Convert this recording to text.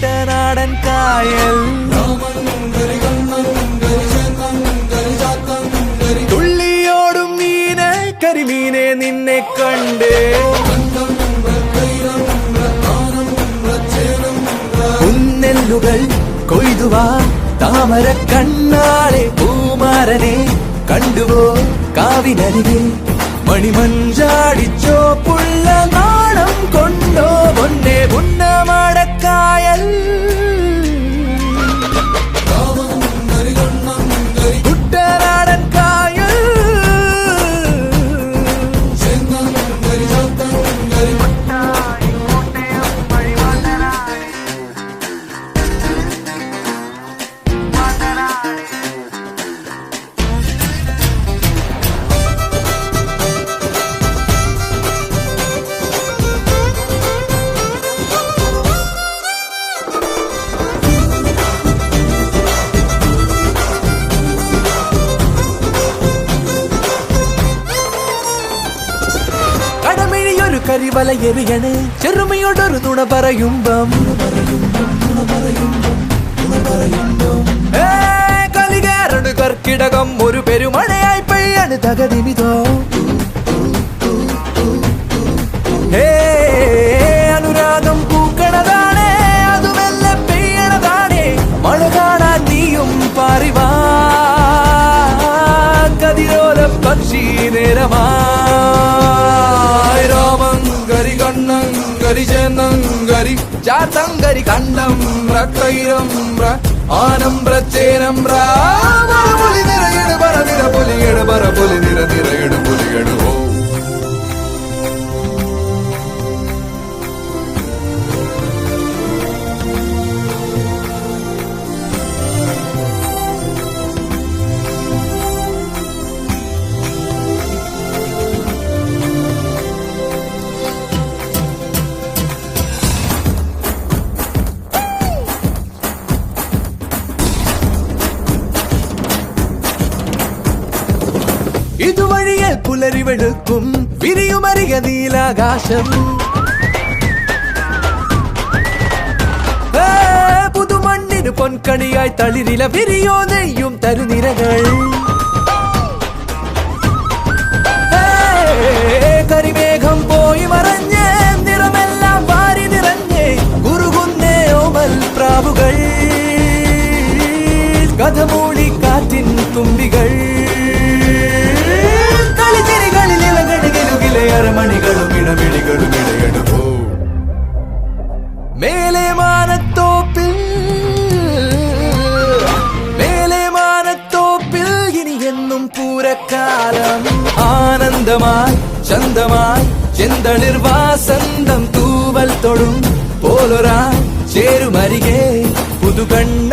കുട്ടനാടൻ കായൽ തുള്ളിയോടും മീനെ കരിമീനെ നിന്നെ കണ്ടേ കുന്നെല്ലുകൾ കൊയ്തുവാ താമര കണ്ണാളെ പൂമാരനെ കണ്ടുവോ കാവിനരികെ മണിമഞ്ചാടിച്ചോ പുള്ള നാണം കൊണ്ടോ പൊന്നെ പുന്നമടക്കായൽ കുട്ടനാടൻ കായൽ കരിവല എറിയണ് ചെറുമയോടൊരു നുണ പറയുമ്പം കലികാരണ് കർക്കിടകം ഒരു പെരുമഴയായി പെയ്യാണ് തകതിമിതോ അനുരാഗം പൂക്കണതാണേ അതുമെല്ലെ പെയ്യണതാണേ മഴ കാണാൻ നീയും പാറിവാ കതിരോല പക്ഷി നേരമാ കരി ചേന്നങ്കരി ചാത്തങ്കരി കണ്ടം കൈരം ആനമ്ര ചേനമ്ര പുലി നിറയട് പറ നിര പുലിയട് പറ പുലി നിര നിറയട് പുലിയട് ഓ ഇതുവഴിയെ പുലരി വെളുക്കും വിരിയുമറിയ നീലാകാശം പുതുമണ്ണിന് പൊൻകണിയായി തളിരില വിരിയോ നെയ്യും തരുനിരകൾ കരിമേഘം പോയി മറഞ്ഞ് നിറമെല്ലാം വാരി നിറഞ്ഞ് കുറുകുന്നേ ഓമൽ പ്രാവുകൾ കഥമൂടി കാറ്റിൻ തുമ്പികൾ അരമണികളും ഇടമിഴികളും ഇടയെടുപ്പോ മേലെ മാനത്തോപ്പിൽ ഇനി എന്നും പൂരക്കാലം ആനന്ദമായി ചന്തമായി ചെന്തളിർവാസന്തം തൂവൽ തൊടും പോലൊരാ ചേരുമരികെ പുതുകണ്ണ